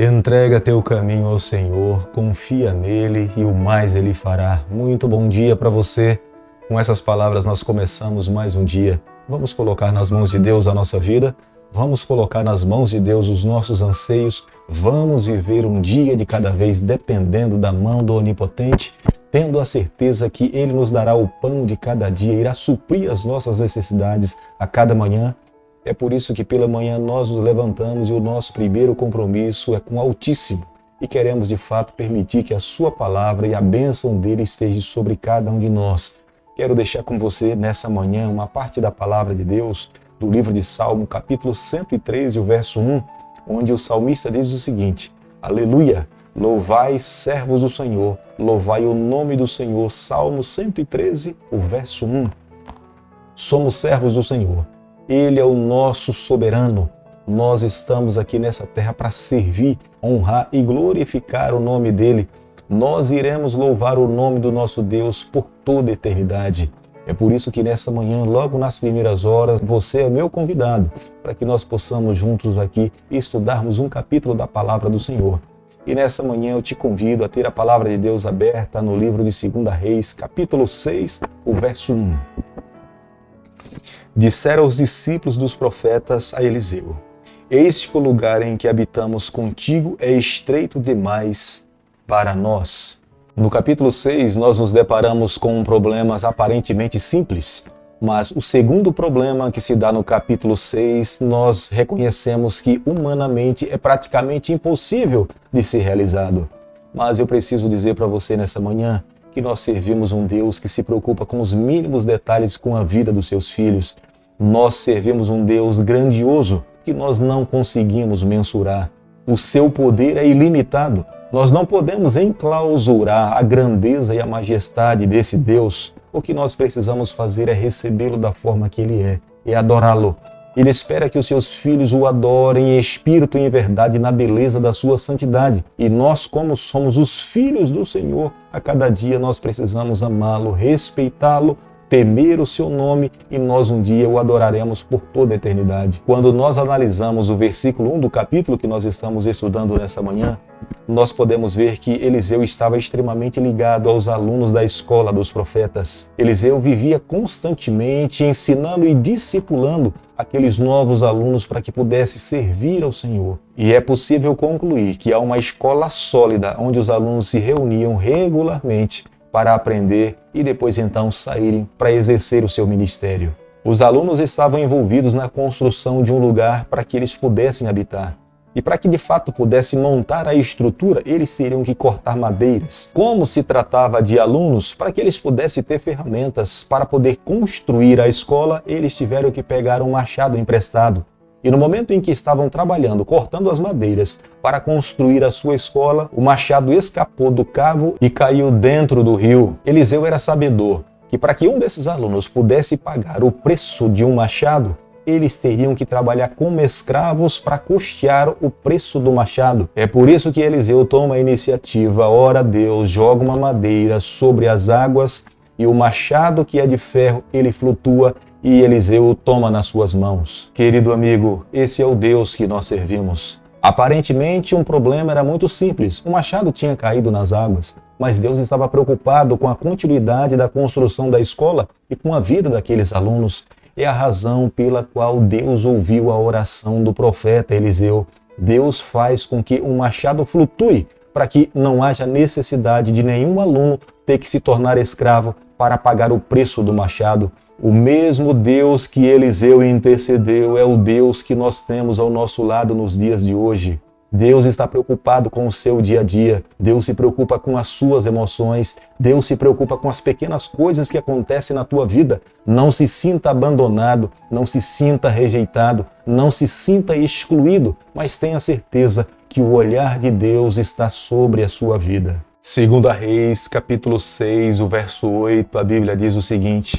Entrega teu caminho ao Senhor, confia nele e o mais ele fará. Muito bom dia para você. Com essas palavras nós começamos mais um dia. Vamos colocar nas mãos de Deus a nossa vida, vamos colocar nas mãos de Deus os nossos anseios, vamos viver um dia de cada vez dependendo da mão do Onipotente, tendo a certeza que Ele nos dará o pão de cada dia, irá suprir as nossas necessidades a cada manhã. É por isso que pela manhã nós nos levantamos e o nosso primeiro compromisso é com o Altíssimo e queremos de fato permitir que a sua palavra e a bênção dele esteja sobre cada um de nós. Quero deixar com você nessa manhã uma parte da palavra de Deus do livro de Salmo, capítulo 113, o verso 1, onde o salmista diz o seguinte: Aleluia! Louvai, servos do Senhor, louvai o nome do Senhor. Salmo 113, o verso 1. Somos servos do Senhor. Ele é o nosso soberano. Nós estamos aqui nessa terra para servir, honrar e glorificar o nome dele. Nós iremos louvar o nome do nosso Deus por toda a eternidade. É por isso que nessa manhã, logo nas primeiras horas, você é meu convidado para que nós possamos juntos aqui estudarmos um capítulo da palavra do Senhor. E nessa manhã eu te convido a ter a palavra de Deus aberta no livro de 2 Reis, capítulo 6, o verso 1. Disseram os discípulos dos profetas a Eliseu: Eis que o lugar em que habitamos contigo é estreito demais para nós. No capítulo 6, nós nos deparamos com problemas aparentemente simples, mas o segundo problema que se dá no capítulo 6, nós reconhecemos que humanamente é praticamente impossível de ser realizado. Mas eu preciso dizer para você nessa manhã que nós servimos um Deus que se preocupa com os mínimos detalhes com a vida dos seus filhos. Nós servimos um Deus grandioso que nós não conseguimos mensurar. O seu poder é ilimitado. Nós não podemos enclausurar a grandeza e a majestade desse Deus. O que nós precisamos fazer é recebê-lo da forma que ele é adorá-lo. Ele espera que os seus filhos o adorem em espírito e em verdade na beleza da sua santidade. E nós, como somos os filhos do Senhor, a cada dia nós precisamos amá-lo, respeitá-lo, temer o seu nome e nós um dia o adoraremos por toda a eternidade. Quando nós analisamos o versículo 1 do capítulo que nós estamos estudando nessa manhã, nós podemos ver que Eliseu estava extremamente ligado aos alunos da escola dos profetas. Eliseu vivia constantemente ensinando e discipulando aqueles novos alunos para que pudesse servir ao Senhor. E é possível concluir que há uma escola sólida onde os alunos se reuniam regularmente para aprender e depois então saírem para exercer o seu ministério. Os alunos estavam envolvidos na construção de um lugar para que eles pudessem habitar. E para que de fato pudessem montar a estrutura, eles teriam que cortar madeiras. Como se tratava de alunos, para que eles pudessem ter ferramentas para poder construir a escola, eles tiveram que pegar um machado emprestado. E no momento em que estavam trabalhando, cortando as madeiras para construir a sua escola, o machado escapou do cabo e caiu dentro do rio. Eliseu era sabedor que para que um desses alunos pudesse pagar o preço de um machado, eles teriam que trabalhar como escravos para custear o preço do machado. É por isso que Eliseu toma a iniciativa, ora a Deus, joga uma madeira sobre as águas e o machado que é de ferro, ele flutua e Eliseu o toma nas suas mãos. Querido amigo, esse é o Deus que nós servimos. Aparentemente, um problema era muito simples. O machado tinha caído nas águas, mas Deus estava preocupado com a continuidade da construção da escola e com a vida daqueles alunos. É a razão pela qual Deus ouviu a oração do profeta Eliseu. Deus faz com que um machado flutue para que não haja necessidade de nenhum aluno ter que se tornar escravo para pagar o preço do machado. O mesmo Deus que Eliseu intercedeu é o Deus que nós temos ao nosso lado nos dias de hoje. Deus está preocupado com o seu dia a dia, Deus se preocupa com as suas emoções, Deus se preocupa com as pequenas coisas que acontecem na tua vida. Não se sinta abandonado, não se sinta rejeitado, não se sinta excluído, mas tenha certeza que o olhar de Deus está sobre a sua vida. 2 Reis, capítulo 6, o verso 8, a Bíblia diz o seguinte: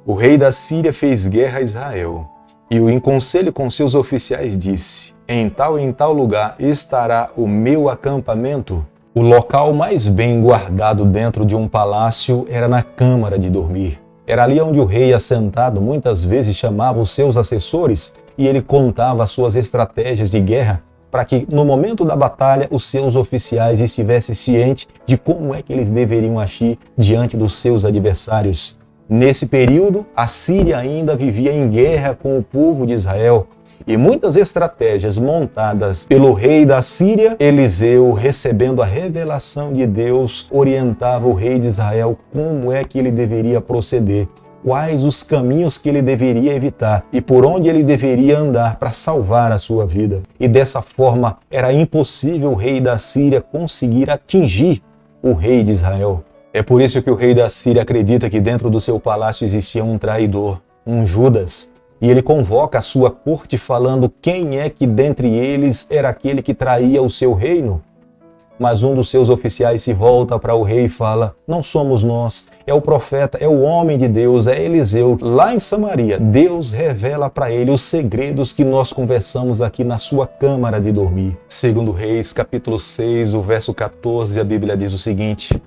O rei da Síria fez guerra a Israel, e o em conselho com seus oficiais disse: em tal lugar estará o meu acampamento. O local mais bem guardado dentro de um palácio era na câmara de dormir. Era ali onde o rei, assentado, muitas vezes chamava os seus assessores e ele contava as suas estratégias de guerra. para que no momento da batalha os seus oficiais estivessem cientes de como é que eles deveriam agir diante dos seus adversários. Nesse período, a Síria ainda vivia em guerra com o povo de Israel, e muitas estratégias montadas pelo rei da Síria, Eliseu, recebendo a revelação de Deus, orientava o rei de Israel como é que ele deveria proceder, quais os caminhos que ele deveria evitar e por onde ele deveria andar para salvar a sua vida. E dessa forma, era impossível o rei da Síria conseguir atingir o rei de Israel. É por isso que o rei da Síria acredita que dentro do seu palácio existia um traidor, um Judas, e ele convoca a sua corte falando quem é que dentre eles era aquele que traía o seu reino. Mas um dos seus oficiais se volta para o rei e fala: não somos nós, é o profeta, é o homem de Deus, é Eliseu. Lá em Samaria, Deus revela para ele os segredos que nós conversamos aqui na sua câmara de dormir. Segundo Reis, capítulo 6, o verso 14, a Bíblia diz o seguinte: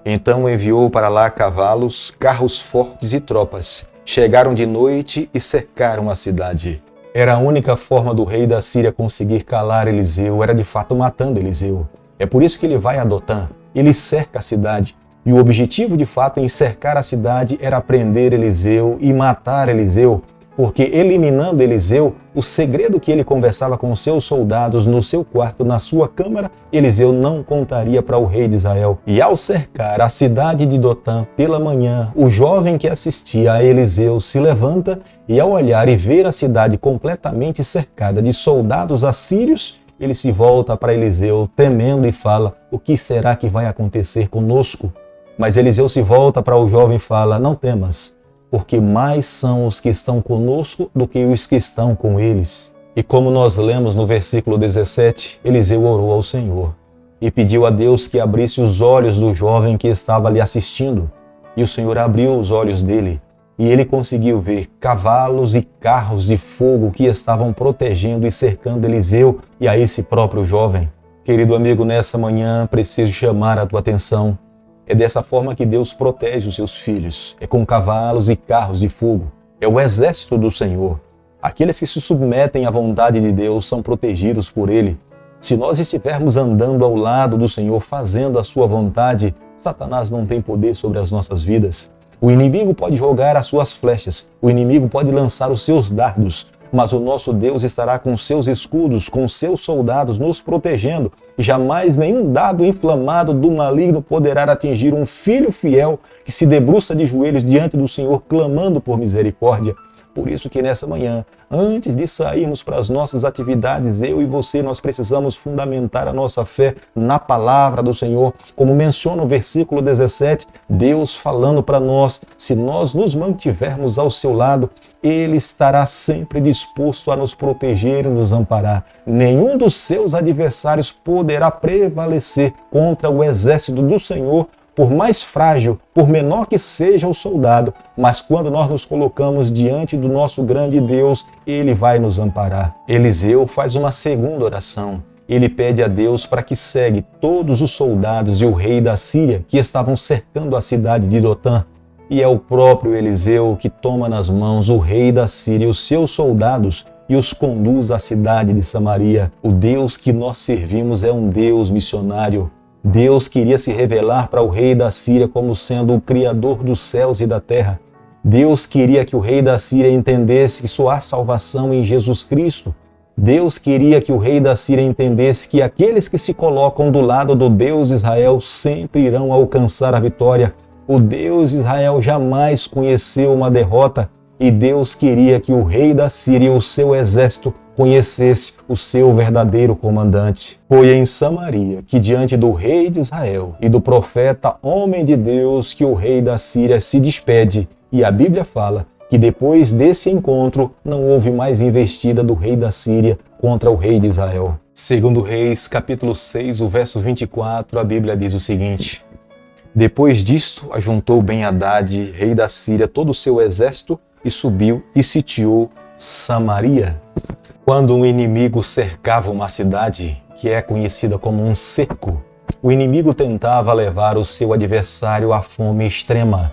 então enviou para lá cavalos, carros fortes e tropas. Chegaram de noite e cercaram a cidade. Era a única forma do rei da Síria conseguir calar Eliseu, era de fato matando Eliseu. É por isso que ele vai a Dotã, ele cerca a cidade. E o objetivo de fato em cercar a cidade era prender Eliseu e matar Eliseu, porque eliminando Eliseu, o segredo que ele conversava com os seus soldados no seu quarto, na sua câmara, Eliseu não contaria para o rei de Israel. E ao cercar a cidade de Dotã pela manhã, o jovem que assistia a Eliseu se levanta e ao olhar e ver a cidade completamente cercada de soldados assírios, ele se volta para Eliseu temendo e fala: o que será que vai acontecer conosco? Mas Eliseu se volta para o jovem e fala: não temas, porque mais são os que estão conosco do que os que estão com eles. E como nós lemos no versículo 17, Eliseu orou ao Senhor e pediu a Deus que abrisse os olhos do jovem que estava ali assistindo. E o Senhor abriu os olhos dele e ele conseguiu ver cavalos e carros de fogo que estavam protegendo e cercando Eliseu e a esse próprio jovem. Querido amigo, nessa manhã preciso chamar a tua atenção. É dessa forma que Deus protege os seus filhos. É com cavalos e carros de fogo. É o exército do Senhor. Aqueles que se submetem à vontade de Deus são protegidos por Ele. Se nós estivermos andando ao lado do Senhor, fazendo a sua vontade, Satanás não tem poder sobre as nossas vidas. O inimigo pode jogar as suas flechas. O inimigo pode lançar os seus dardos. Mas o nosso Deus estará com seus escudos, com seus soldados, nos protegendo. E jamais nenhum dardo inflamado do maligno poderá atingir um filho fiel que se debruça de joelhos diante do Senhor, clamando por misericórdia. Por isso que nessa manhã, antes de sairmos para as nossas atividades, eu e você, nós precisamos fundamentar a nossa fé na palavra do Senhor. Como menciona o versículo 17, Deus falando para nós: se nós nos mantivermos ao seu lado, Ele estará sempre disposto a nos proteger e nos amparar. Nenhum dos seus adversários poderá prevalecer contra o exército do Senhor, por mais frágil, por menor que seja o soldado, mas quando nós nos colocamos diante do nosso grande Deus, Ele vai nos amparar. Eliseu faz uma segunda oração. Ele pede a Deus para que cegue todos os soldados e o rei da Síria que estavam cercando a cidade de Dotã. E é o próprio Eliseu que toma nas mãos o rei da Síria e os seus soldados e os conduz à cidade de Samaria. O Deus que nós servimos é um Deus missionário. Deus queria se revelar para o rei da Síria como sendo o Criador dos céus e da terra. Deus queria que o rei da Síria entendesse que só há salvação em Jesus Cristo. Deus queria que o rei da Síria entendesse que aqueles que se colocam do lado do Deus Israel sempre irão alcançar a vitória. O Deus Israel jamais conheceu uma derrota e Deus queria que o rei da Síria e o seu exército conhecesse o seu verdadeiro comandante. Foi em Samaria que, diante do rei de Israel e do profeta homem de Deus, que o rei da Síria se despede. E a Bíblia fala que depois desse encontro não houve mais investida do rei da Síria contra o rei de Israel. Segundo Reis, capítulo 6, o verso 24, a Bíblia diz o seguinte: depois disto, ajuntou Ben-Hadad, rei da Síria, todo o seu exército e subiu e sitiou Samaria. Quando um inimigo cercava uma cidade, que é conhecida como um cerco, o inimigo tentava levar o seu adversário à fome extrema.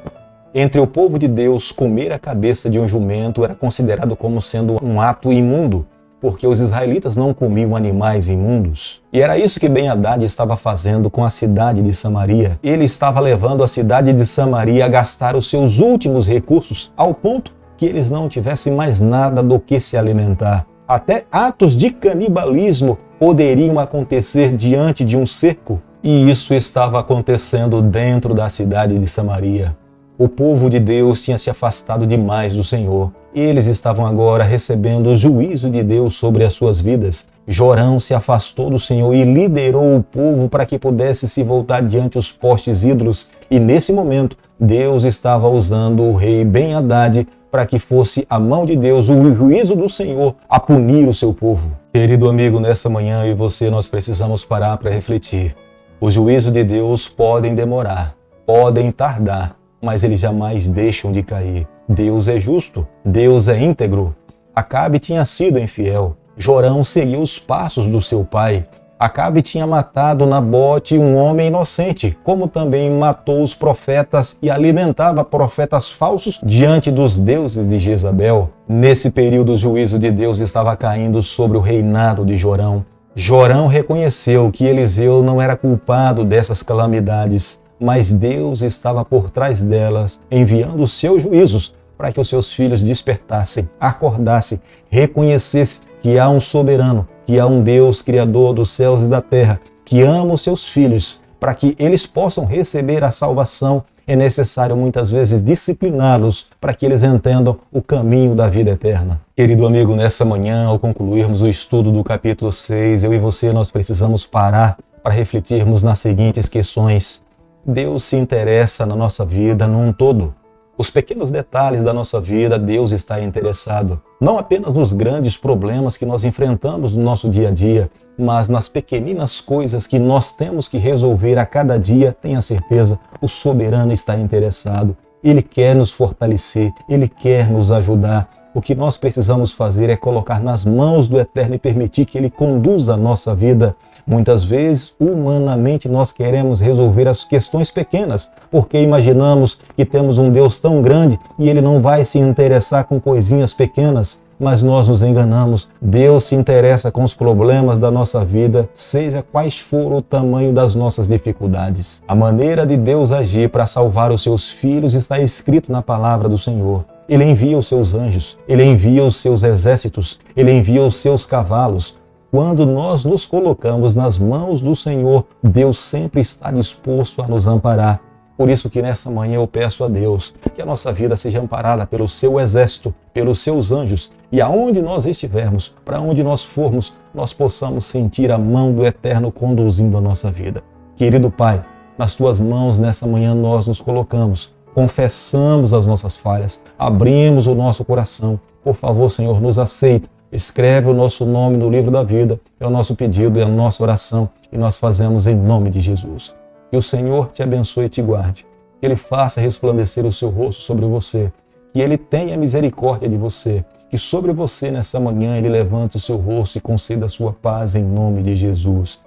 Entre o povo de Deus, comer a cabeça de um jumento era considerado como sendo um ato imundo, porque os israelitas não comiam animais imundos. E era isso que Ben-Hadad estava fazendo com a cidade de Samaria. Ele estava levando a cidade de Samaria a gastar os seus últimos recursos, ao ponto que eles não tivessem mais nada do que se alimentar. Até atos de canibalismo poderiam acontecer diante de um cerco. E isso estava acontecendo dentro da cidade de Samaria. O povo de Deus tinha se afastado demais do Senhor. Eles estavam agora recebendo o juízo de Deus sobre as suas vidas. Jorão se afastou do Senhor e liderou o povo para que pudesse se voltar diante os postes ídolos. E nesse momento, Deus estava usando o rei Ben-Hadad para que fosse a mão de Deus, o juízo do Senhor, a punir o seu povo. Querido amigo, nessa manhã eu e você nós precisamos parar para refletir. Os juízos de Deus podem demorar, podem tardar, mas eles jamais deixam de cair. Deus é justo, Deus é íntegro. Acabe tinha sido infiel. Jorão seguiu os passos do seu pai. Acabe tinha matado Nabote, um homem inocente, como também matou os profetas e alimentava profetas falsos diante dos deuses de Jezabel. Nesse período, o juízo de Deus estava caindo sobre o reinado de Jorão. Jorão reconheceu que Eliseu não era culpado dessas calamidades, mas Deus estava por trás delas, enviando os seus juízos para que os seus filhos despertassem, acordassem, reconhecessem que há um soberano, que há um Deus criador dos céus e da terra, que ama os seus filhos. Para que eles possam receber a salvação, é necessário muitas vezes discipliná-los para que eles entendam o caminho da vida eterna. Querido amigo, nessa manhã, ao concluirmos o estudo do capítulo 6, eu e você nós precisamos parar para refletirmos nas seguintes questões. Deus se interessa na nossa vida num todo. Os pequenos detalhes da nossa vida, Deus está interessado. Não apenas nos grandes problemas que nós enfrentamos no nosso dia a dia, mas nas pequeninas coisas que nós temos que resolver a cada dia, tenha certeza, o soberano está interessado. Ele quer nos fortalecer, Ele quer nos ajudar. O que nós precisamos fazer é colocar nas mãos do Eterno e permitir que Ele conduza a nossa vida. Muitas vezes, humanamente, nós queremos resolver as questões pequenas, porque imaginamos que temos um Deus tão grande e Ele não vai se interessar com coisinhas pequenas. Mas nós nos enganamos. Deus se interessa com os problemas da nossa vida, seja quais for o tamanho das nossas dificuldades. A maneira de Deus agir para salvar os seus filhos está escrito na palavra do Senhor. Ele envia os seus anjos, Ele envia os seus exércitos, Ele envia os seus cavalos. Quando nós nos colocamos nas mãos do Senhor, Deus sempre está disposto a nos amparar. Por isso que nessa manhã eu peço a Deus que a nossa vida seja amparada pelo seu exército, pelos seus anjos, e aonde nós estivermos, para onde nós formos, nós possamos sentir a mão do Eterno conduzindo a nossa vida. Querido Pai, nas tuas mãos nessa manhã nós nos colocamos, confessamos as nossas falhas, abrimos o nosso coração. Por favor, Senhor, nos aceita. Escreve o nosso nome no livro da vida. É o nosso pedido, é a nossa oração e nós fazemos em nome de Jesus. Que o Senhor te abençoe e te guarde. Que Ele faça resplandecer o seu rosto sobre você. Que Ele tenha misericórdia de você. Que sobre você nessa manhã Ele levante o seu rosto e conceda a sua paz em nome de Jesus.